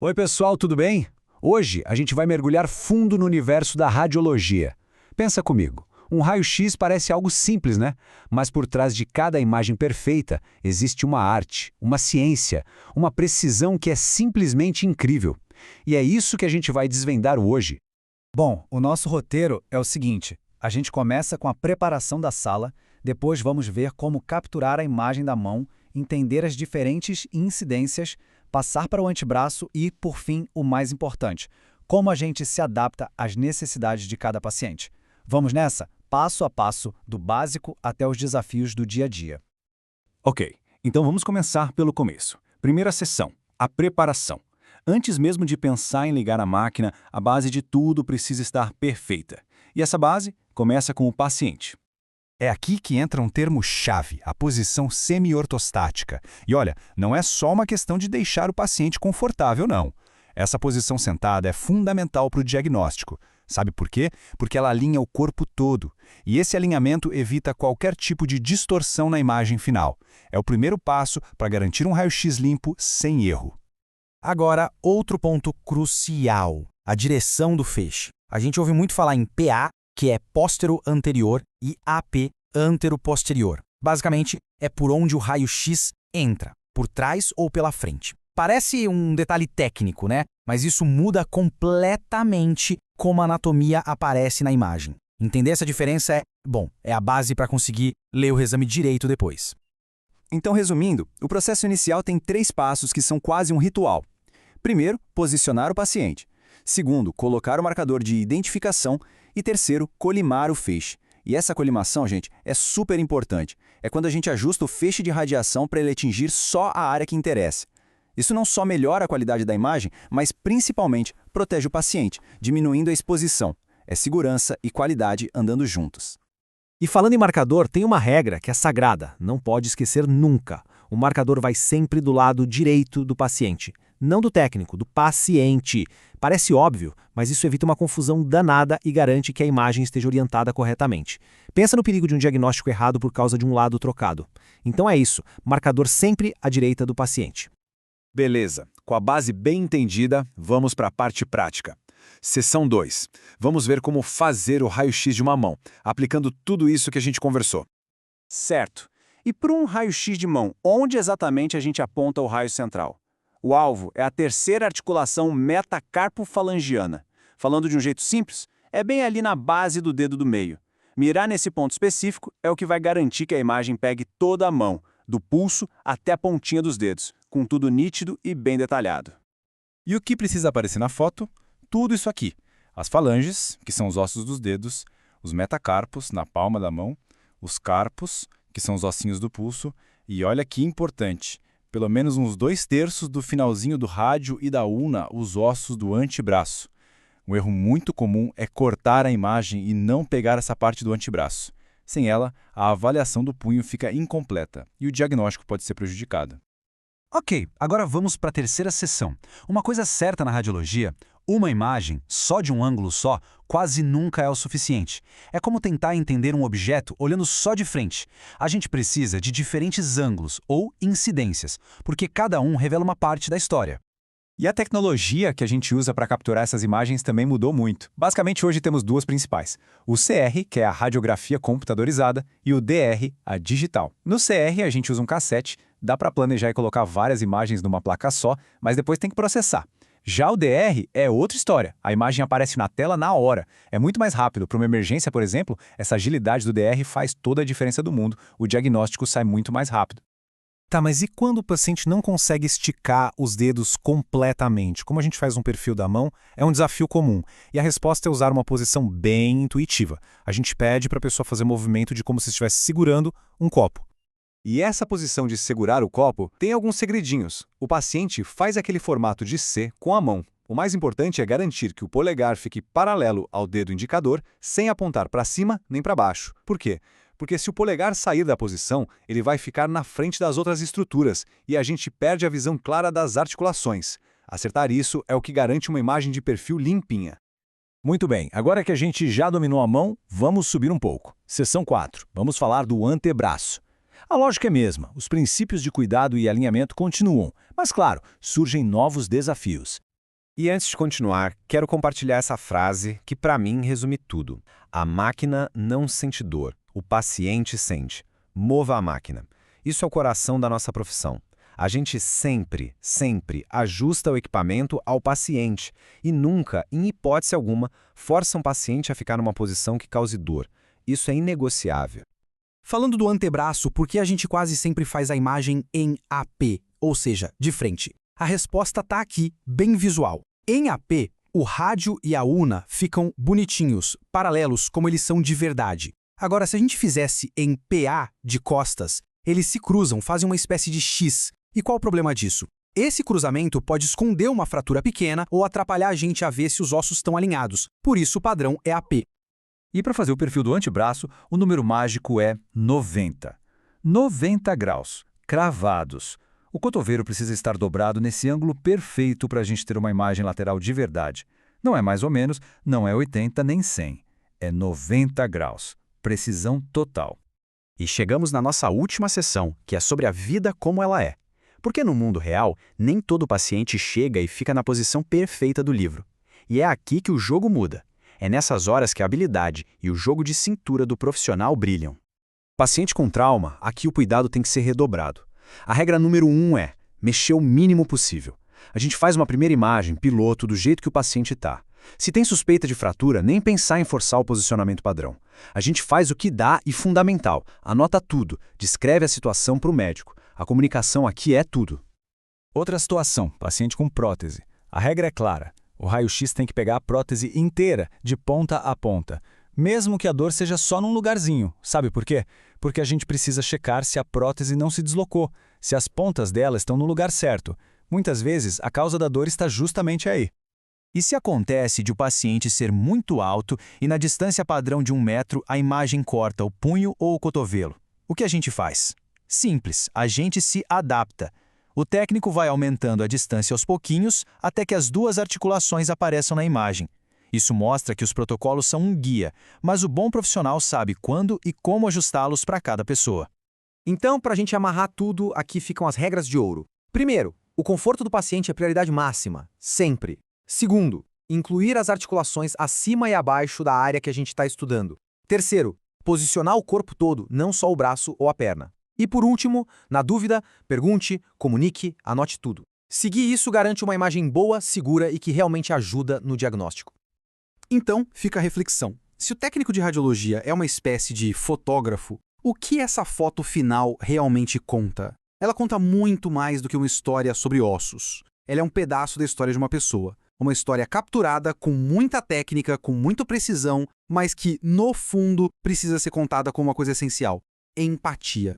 Oi, pessoal, tudo bem? Hoje a gente vai mergulhar fundo no universo da radiologia. Pensa comigo, um raio-x parece algo simples, né? Mas por trás de cada imagem perfeita existe uma arte, uma ciência, uma precisão que é simplesmente incrível. E é isso que a gente vai desvendar hoje. Bom, o nosso roteiro é o seguinte: a gente começa com a preparação da sala, depois vamos ver como capturar a imagem da mão, entender as diferentes incidências, passar para o antebraço e, por fim, o mais importante, como a gente se adapta às necessidades de cada paciente. Vamos nessa? Passo a passo, do básico até os desafios do dia a dia. Ok, então vamos começar pelo começo. Primeira sessão, a preparação. Antes mesmo de pensar em ligar a máquina, a base de tudo precisa estar perfeita. E essa base começa com o paciente. É aqui que entra um termo-chave, a posição semi-ortostática. E olha, não é só uma questão de deixar o paciente confortável, não. Essa posição sentada é fundamental para o diagnóstico. Sabe por quê? Porque ela alinha o corpo todo. E esse alinhamento evita qualquer tipo de distorção na imagem final. É o primeiro passo para garantir um raio-x limpo sem erro. Agora, outro ponto crucial, a direção do feixe. A gente ouve muito falar em PA, que é póstero-anterior, e AP, antero-posterior. Basicamente, é por onde o raio-x entra, por trás ou pela frente. Parece um detalhe técnico, né? Mas isso muda completamente como a anatomia aparece na imagem. Entender essa diferença é a base para conseguir ler o exame direito depois. Então, resumindo, o processo inicial tem 3 passos que são quase um ritual. Primeiro, posicionar o paciente. Segundo, colocar o marcador de identificação. E terceiro, colimar o feixe. E essa colimação, gente, é super importante. É quando a gente ajusta o feixe de radiação para ele atingir só a área que interessa. Isso não só melhora a qualidade da imagem, mas principalmente protege o paciente, diminuindo a exposição. É segurança e qualidade andando juntos. E falando em marcador, tem uma regra que é sagrada, não pode esquecer nunca. O marcador vai sempre do lado direito do paciente, não do técnico, do paciente. Parece óbvio, mas isso evita uma confusão danada e garante que a imagem esteja orientada corretamente. Pensa no perigo de um diagnóstico errado por causa de um lado trocado. Então é isso, marcador sempre à direita do paciente. Beleza, com a base bem entendida, vamos para a parte prática. Seção 2. Vamos ver como fazer o raio-x de uma mão, aplicando tudo isso que a gente conversou. Certo. E para um raio-x de mão, onde exatamente a gente aponta o raio central? O alvo é a terceira articulação metacarpofalangiana. Falando de um jeito simples, é bem ali na base do dedo do meio. Mirar nesse ponto específico é o que vai garantir que a imagem pegue toda a mão, do pulso até a pontinha dos dedos, com tudo nítido e bem detalhado. E o que precisa aparecer na foto? Tudo isso aqui. As falanges, que são os ossos dos dedos, os metacarpos, na palma da mão, os carpos, que são os ossinhos do pulso, e olha que importante, pelo menos uns 2/3 do finalzinho do rádio e da ulna, os ossos do antebraço. Um erro muito comum é cortar a imagem e não pegar essa parte do antebraço. Sem ela, a avaliação do punho fica incompleta e o diagnóstico pode ser prejudicado. Ok, agora vamos para a terceira sessão. Uma coisa certa na radiologia, uma imagem, só de um ângulo só, quase nunca é o suficiente. É como tentar entender um objeto olhando só de frente. A gente precisa de diferentes ângulos, ou incidências, porque cada um revela uma parte da história. E a tecnologia que a gente usa para capturar essas imagens também mudou muito. Basicamente, hoje temos 2 principais. O CR, que é a radiografia computadorizada, e o DR, a digital. No CR, a gente usa um cassete, dá para planejar e colocar várias imagens numa placa só, mas depois tem que processar. Já o DR é outra história. A imagem aparece na tela na hora. É muito mais rápido. Para uma emergência, por exemplo, essa agilidade do DR faz toda a diferença do mundo. O diagnóstico sai muito mais rápido. Tá, mas e quando o paciente não consegue esticar os dedos completamente? Como a gente faz um perfil da mão, é um desafio comum. E a resposta é usar uma posição bem intuitiva. A gente pede para a pessoa fazer movimento de como se estivesse segurando um copo. E essa posição de segurar o copo tem alguns segredinhos. O paciente faz aquele formato de C com a mão. O mais importante é garantir que o polegar fique paralelo ao dedo indicador, sem apontar para cima nem para baixo. Por quê? Porque se o polegar sair da posição, ele vai ficar na frente das outras estruturas e a gente perde a visão clara das articulações. Acertar isso é o que garante uma imagem de perfil limpinha. Muito bem, agora que a gente já dominou a mão, vamos subir um pouco. Seção 4, vamos falar do antebraço. A lógica é a mesma, os princípios de cuidado e alinhamento continuam, mas claro, surgem novos desafios. E antes de continuar, quero compartilhar essa frase que para mim resume tudo. A máquina não sente dor, o paciente sente. Mova a máquina. Isso é o coração da nossa profissão. A gente sempre ajusta o equipamento ao paciente e nunca, em hipótese alguma, força um paciente a ficar numa posição que cause dor. Isso é inegociável. Falando do antebraço, por que a gente quase sempre faz a imagem em AP, ou seja, de frente? A resposta está aqui, bem visual. Em AP, o rádio e a una ficam bonitinhos, paralelos como eles são de verdade. Agora, se a gente fizesse em PA, de costas, eles se cruzam, fazem uma espécie de X. E qual o problema disso? Esse cruzamento pode esconder uma fratura pequena ou atrapalhar a gente a ver se os ossos estão alinhados. Por isso, o padrão é AP. E para fazer o perfil do antebraço, o número mágico é 90. 90 graus, cravados. O cotovelo precisa estar dobrado nesse ângulo perfeito para a gente ter uma imagem lateral de verdade. Não é mais ou menos, não é 80 nem 100. É 90 graus. Precisão total. E chegamos na nossa última sessão, que é sobre a vida como ela é. Porque no mundo real, nem todo paciente chega e fica na posição perfeita do livro. E é aqui que o jogo muda. É nessas horas que a habilidade e o jogo de cintura do profissional brilham. Paciente com trauma, aqui o cuidado tem que ser redobrado. A regra número 1 é mexer o mínimo possível. A gente faz uma primeira imagem, piloto, do jeito que o paciente está. Se tem suspeita de fratura, nem pensar em forçar o posicionamento padrão. A gente faz o que dá e fundamental, anota tudo, descreve a situação para o médico. A comunicação aqui é tudo. Outra situação, paciente com prótese. A regra é clara. O raio-x tem que pegar a prótese inteira, de ponta a ponta. Mesmo que a dor seja só num lugarzinho. Sabe por quê? Porque a gente precisa checar se a prótese não se deslocou, se as pontas dela estão no lugar certo. Muitas vezes, a causa da dor está justamente aí. E se acontece de o paciente ser muito alto e na distância padrão de 1 metro a imagem corta o punho ou o cotovelo? O que a gente faz? Simples, a gente se adapta. O técnico vai aumentando a distância aos pouquinhos até que as duas articulações apareçam na imagem. Isso mostra que os protocolos são um guia, mas o bom profissional sabe quando e como ajustá-los para cada pessoa. Então, para a gente amarrar tudo, aqui ficam as regras de ouro. Primeiro, o conforto do paciente é prioridade máxima, sempre. Segundo, incluir as articulações acima e abaixo da área que a gente está estudando. Terceiro, posicionar o corpo todo, não só o braço ou a perna. E por último, na dúvida, pergunte, comunique, anote tudo. Seguir isso garante uma imagem boa, segura e que realmente ajuda no diagnóstico. Então, fica a reflexão. Se o técnico de radiologia é uma espécie de fotógrafo, o que essa foto final realmente conta? Ela conta muito mais do que uma história sobre ossos. Ela é um pedaço da história de uma pessoa. Uma história capturada com muita técnica, com muita precisão, mas que, no fundo, precisa ser contada como uma coisa essencial: empatia.